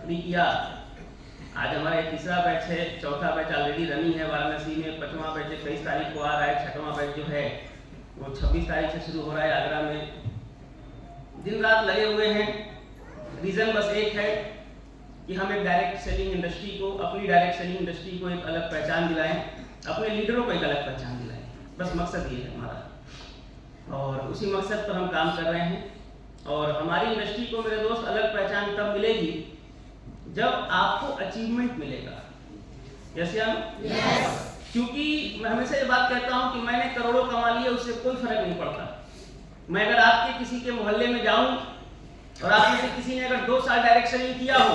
किया। आज हमारा एक तीसरा बैच है, चौथा बैच ऑलरेडी रनिंग है वाराणसी में, 5वां बैच 23 तारीख को आ रहा है, 6वां बैच जो है वो 26 तारीख से शुरू हो रहा है आगरा में। दिन रात लगे हुए हैं। रीज़न बस एक है कि हम एक डायरेक्ट सेलिंग इंडस्ट्री को, अपनी डायरेक्ट सेलिंग इंडस्ट्री को एक अलग पहचान दिलाएं, अपने लीडरों को एक अलग पहचान दिलाएं। बस मकसद ये है हमारा, और उसी मकसद पर हम काम कर रहे हैं। और हमारी इंडस्ट्री को मेरे दोस्त अलग पहचान तब मिलेगी जब आपको अचीवमेंट मिलेगा। यस या नो? क्योंकि मैं हमेशा ये बात कहता हूँ कि मैंने करोड़ों कमा लिए, उससे कोई फर्क नहीं पड़ता। मैं अगर आपके किसी के मोहल्ले में जाऊं और आप में से किसी ने अगर 2 साल डायरेक्ट सेलिंग किया हो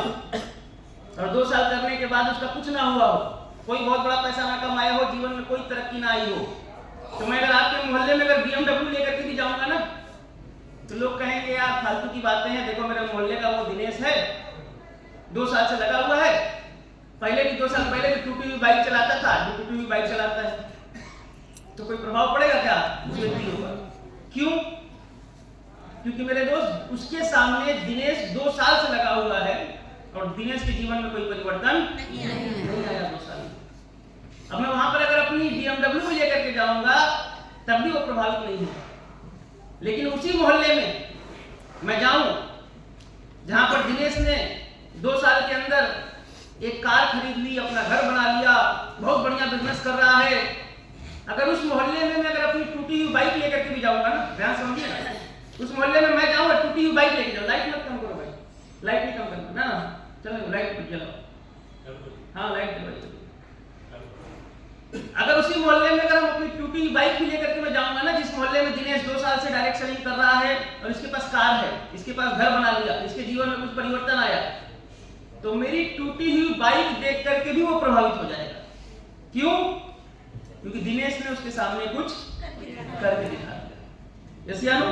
और 2 साल करने के बाद उसका कुछ ना हुआ हो, कोई बहुत बड़ा पैसा ना कमाया हो, जीवन में कोई तरक्की ना आई हो, तो मैं अगर आपके मोहल्ले में अगर BMW लेकर के भी जाऊंगा ना, तो लोग कहेंगे यार फालतू की बातें हैं, देखो मेरे मोहल्ले का वो दिनेश है, 2 साल से लगा हुआ है, पहले भी 2 साल पहले भी टूटी हुई बाइक चलाता था, टूटी हुई बाइक चलाता है। तो कोई प्रभाव पड़ेगा क्या उस व्यक्ति के ऊपर? क्यों? क्योंकि मेरे दोस्त उसके सामने दिनेश 2 साल से लगा हुआ है और दिनेश के जीवन में कोई परिवर्तन नहीं आया 2 साल में। अब मैं वहां पर अगर अपनी BMW लेकर के जाऊंगा तब भी वो प्रभावित नहीं होगा। लेकिन उसी मोहल्ले में मैं जाऊं जहां पर दिनेश ने 2 साल के अंदर एक कार खरीद ली, अपना घर बना लिया, बहुत बढ़िया बिजनेस कर रहा है, अगर उस मोहल्ले में मैं अगर अपनी टूटी हुई बाइक लेकर के भी जाऊंगा ना, ध्यान समझिए ना, उस मोहल्ले में मैं जाऊंगा टूटी हुई बाइक लेकर जाऊं, लाइट मत कम करो भाई, लाइट नहीं कम करना ना, चलो लाइट जलाओ, हाँ लाइट जलाओ। अगर उसी मोहल्ले में अगर हम अपनी टूटी हुई बाइक भी लेकर के मैं जाऊंगा ना, जिस मोहल्ले में दिनेश 2 साल से डायरेक्ट सेलिंग कर रहा है और इसके पास कार है, इसके पास घर बना लिया, इसके जीवन में कुछ परिवर्तन आया, तो मेरी टूटी हुई बाइक देख करके भी वो प्रभावित हो जाएगा। क्यों? क्योंकि दिनेश ने उसके सामने कुछ करके दिखा दिया। यस या नो?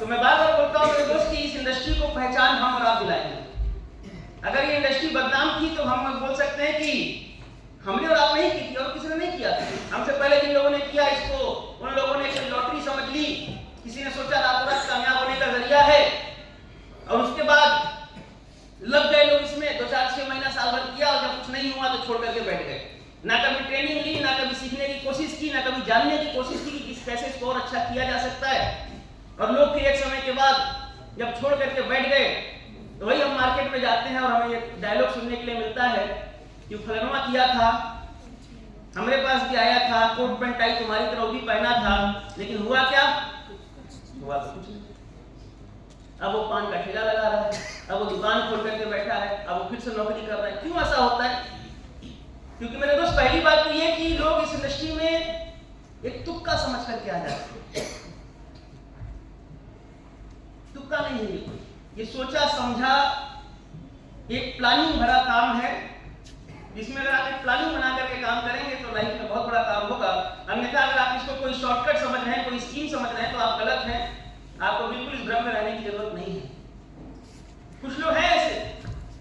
तो मैं बार बार बोलता हूँ मेरे दोस्त कि इस इंडस्ट्री को पहचान हम और आप दिलाएंगे। अगर ये इंडस्ट्री बदनाम थी तो हम बोल सकते हैं कि हमने और आप नहीं की थी और किसी ने नहीं किया। हमसे पहले जिन लोगों ने किया इसको, उन लोगों ने एक लॉटरी समझ ली, किसी ने सोचा रातों रात कामयाब होने का जरिया है, और उसके बाद लग गए लोग इसमें, 2, 4, 6 महीना साल भर किया और जब कुछ नहीं हुआ तो छोड़ करके बैठ गए। ना कभी ट्रेनिंग ली, ना कभी सीखने की कोशिश की, ना कभी जानने की कोशिश की कि कैसे इसको और अच्छा किया जा सकता है। और लोग फिर एक समय के बाद जब छोड़ करके बैठ गए तो वही हम मार्केट में जाते हैं और हमें एक डायलॉग सुनने के लिए मिलता है कि फलाना किया था, हमारे पास भी आया था, कोट पैंट टाई तुम्हारी तरह भी पहना था, लेकिन हुआ क्या? हुआ तो कुछ नहीं। अब वो पान का ठेला लगा रहा है, अब वो दुकान खोल करके बैठा है, अब वो फिर से नौकरी कर रहा है। क्यों ऐसा होता है? क्योंकि मेरे दोस्त पहली बात तो ये कि लोग इस इंडस्ट्री में एक तुक्का समझ करके आ जाते हैं। तुक्का नहीं है ये कोई, ये सोचा समझा एक प्लानिंग भरा काम है, जिसमें अगर आप एक प्लानिंग बना करके काम करेंगे तो लाइफ में बहुत बड़ा काम होगा। अन्यथा अगर आप इसको कोई शॉर्टकट समझ रहे हैं, कोई स्कीम समझ रहे हैं, तो आप गलत हैं। आपको बिल्कुल इस भ्रम में रहने की जरूरत नहीं है। कुछ लोग हैं ऐसे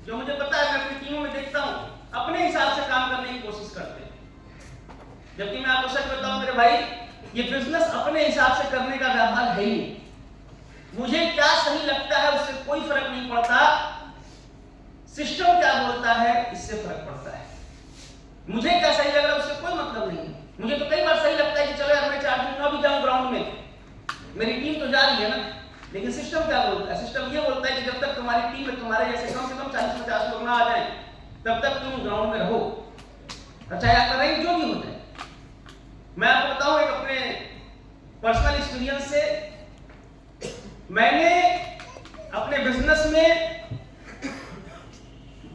जो मुझे पता है, मैं अपनी टीमों में देखता हूं, अपने हिसाब से काम करने की कोशिश करते हैं, जबकि मैं आपको सच बताऊं मेरे भाई, ये बिजनेस अपने हिसाब से करने का व्यवहार है ही। मुझे क्या सही लगता है उससे कोई फर्क नहीं पड़ता, सिस्टम क्या बोलता है इससे फर्क पड़ता है। मुझे क्या सही लग रहा है उससे कोई मतलब नहीं है। मुझे तो कई बार सही लगता है कि चलो यार मैं 4 दिन ना भी जाऊं ग्राउंड में, मेरी टीम तो जा रही है ना, लेकिन सिस्टम क्या बोलता है? सिस्टम ये बोलता है कि जब तक तुम्हारी टीम में तुम्हारे जैसे कम से कम 40-50 लोग ना आ जाएं, तब तक तुम ग्राउंड में रहो, चाहे आपका रैंक जो भी हो जाए। मैं आपको बताऊं एक अपने पर्सनल एक्सपीरियंस से, मैंने अपने बिजनेस में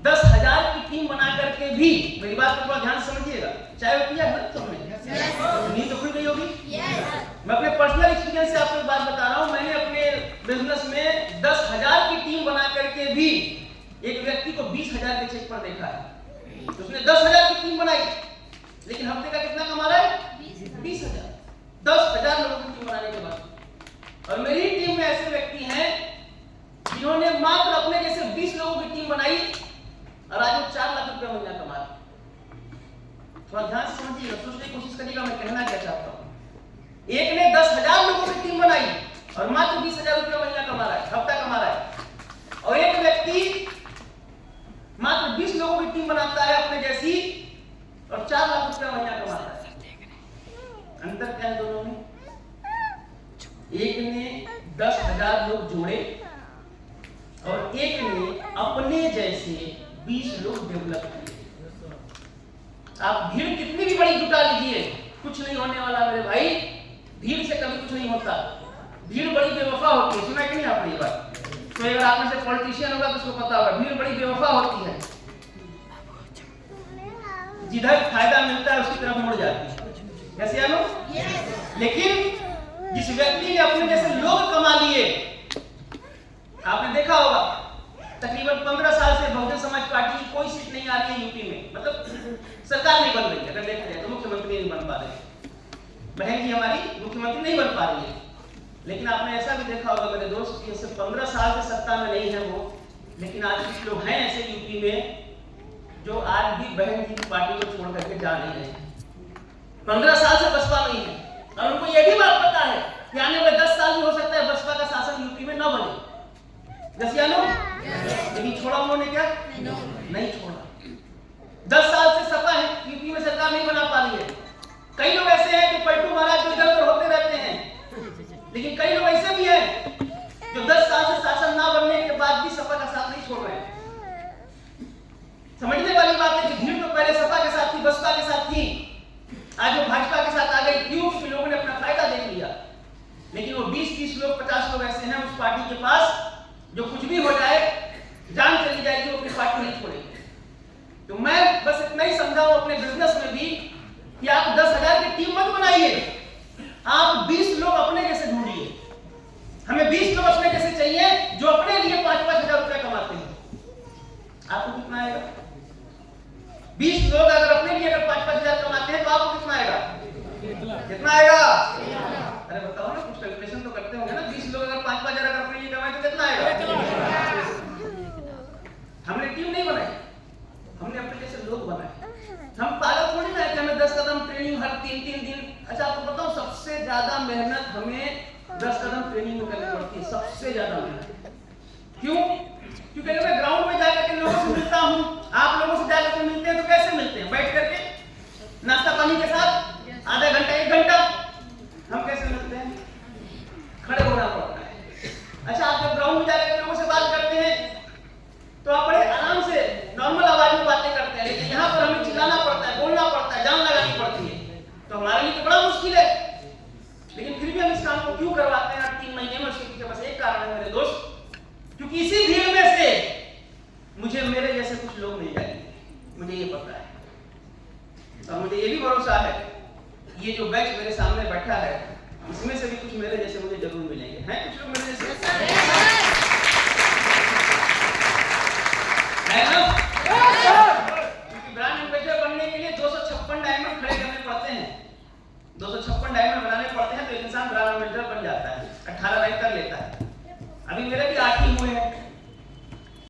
10,000 की टीम बना करके भी, मेरी बात को थोड़ा ध्यान से समझिएगा, चाहे वो किया गलत तो नहीं तो खुल गई होगी। मैं अपने पर्सनल एक्सपीरियंस से आपको एक बात बता रहा हूं, मैंने अपने बिजनेस में 10,000 की टीम बना करके भी एक व्यक्ति को 20,000 के चेक पर देखा है। तो उसने 10,000 की टीम बनाई, लेकिन हफ्ते का कितना कमा रहा है? 20,000। 10,000 लोगों की टीम बनाने के बाद। और मेरी टीम में ऐसे व्यक्ति हैं जिन्होंने मात्र अपने जैसे 20 लोगों की टीम बनाई और आज वो 4 लाख रुपया महीना कमा रहे। थोड़ा ध्यान से समझिएगा, सोचने की कोशिश करिएगा मैं कहना क्या चाहता हूं। एक ने 10,000 लोगों की टीम बनाई और मात्र 20,000 रुपया महीना कमा रहा है, हफ्ता कमा रहा है। और एक व्यक्ति मात्र 20 लोगों की टीम बनाता है अपने जैसी और 4 लाख रुपया महीना कमाता है। अंतर क्या है दोनों में? एक ने 10,000 लोग जोड़े और एक ने अपने जैसे 20 लोग डेवलप किए। आप भीड़ कितनी भी बड़ी जुटा लीजिए, कुछ नहीं होने वाला मेरे भाई। भीड़ से कभी कुछ नहीं होता। भीड़ बड़ी बेवफा होती है। सुना कि नहीं आपने ये बात? तो अगर आप में से पॉलिटिशियन होगा तो उसको पता होगा, भीड़ बड़ी बेवफा होती है। जिधर फायदा मिलता है उसकी तरफ मुड़ जाती है। कैसे आनो? लेकिन जिस व्यक्ति ने अपने जैसे लोग कमा लिए, आपने देखा होगा तकरीबन 15 साल से बहुजन समाज पार्टी की कोई सीट नहीं आ रही है यूपी में। मतलब सरकार नहीं बन रही है। अगर देखा जाए तो मुख्यमंत्री नहीं बन पा रहे, बहन जी हमारी मुख्यमंत्री नहीं बन पा रही है। लेकिन आपने ऐसा भी देखा होगा मेरे दोस्त कि सिर्फ 15 साल से सत्ता में नहीं है वो, लेकिन आज कुछ लोग हैं ऐसे यूपी में जो आज भी बहन जी की पार्टी को छोड़ करके जा नहीं रहे। 15 साल से बसपा नहीं है और उनको यह भी बात पता है कि आने वाले 10 साल में हो सकता है बसपा का शासन यूपी में न बने। लेकिन छोड़ा उन्होंने क्या? नहीं छोड़ा। 10 साल से सपा है यूपी में सरकार नहीं बना पा रही है। कई लोग ऐसे हैं कि पलटू महाराज जो इधर उधर होते रहते हैं, लेकिन कई लोग ऐसे भी हैं जो 10 साल से शासन ना बनने के बाद भी सपा का साथ नहीं छोड़ रहे हैं। समझने वाली बात है कि भीड़ तो पहले सपा के साथ थी, बसपा के साथ थी, आज वो भाजपा के साथ आ गई। क्यों? कि लोगों ने अपना फायदा देख लिया। लेकिन वो 20-30 लोग 50 लोग ऐसे हैं उस पार्टी के पास जो कुछ भी हो जाए, जान चली जाएगी, वो अपनी पार्टी नहीं छोड़ेगी। तो मैं बस इतना ही समझाऊं अपने बिजनेस में भी कि आप 10,000 की टीम मत बनाइए, आप 20 लोग अपने जैसे ढूंढिए। हमें 20 लोग अपने जैसे चाहिए जो अपने लिए 5-5 हजार रुपया कमाते हैं। आपको कितना आएगा? 20 लोग अगर अपने लिए अगर 5-5 हजार कमाते हैं तो आपको कितना आएगा? कितना आएगा? अरे बताओ ना, कुछ कैलकुलेशन तो करते होंगे ना। 20 लोग अगर 5-5 हजार अगर अपने लिए कमाए तो कितना आएगा? हमने टीम नहीं बनाई, हमने अपने जैसे लोग बनाए। हम पागल थोड़ी ना है कि हमें 10 कदम ट्रेनिंग हर 3-3 दिन। अच्छा आपको बताऊं, सबसे ज्यादा मेहनत हमें 10 कदम ट्रेनिंग में करनी पड़ती है, सबसे ज्यादा मेहनत। क्यों? क्योंकि अगर मैं ग्राउंड में जाकर के लोगों से मिलता हूं, आप लोगों से जाकर के मिलते हैं तो कैसे मिलते हैं? बैठ करके नाश्ता पानी के साथ आधा घंटा 1 घंटा। हम कैसे मिलते हैं? खड़े होना पड़ता है। अच्छा आप जब ग्राउंड में जाकर लोगों से बात करते हैं तो आप बड़े आराम से नॉर्मल आवाज में बातें करते हैं, लेकिन यहाँ पर हमें चिल्लाना पड़ता है, बोलना पड़ता है, जान लगानी पड़ती है। तो हमारे लिए तो बड़ा मुश्किल है, लेकिन फिर भी हम इस काम को क्यों करवाते हैं 3 महीने में? उसके पीछे बस एक कारण है मेरे दोस्त, क्योंकि इसी भीड़ में से मुझे मेरे जैसे कुछ लोग मिल जाएंगे, मुझे ये पता है। और मुझे ये भी भरोसा है ये जो बैच मेरे सामने बैठा है इसमें से भी कुछ मेरे जैसे मुझे जरूर मिलेंगे। हैं कुछ लोग मेरे जैसे? है ना? क्योंकि ब्रांड एम्बेसडर बनने के लिए 256 डायमंड खड़े करने पड़ते हैं। 256 डायमंड बनाने पड़ते हैं तो इंसान ब्रांड एम्बेसडर बन जाता है। 18 रैंक कर लेता है। अभी मेरे भी 8 ही हुए हैं।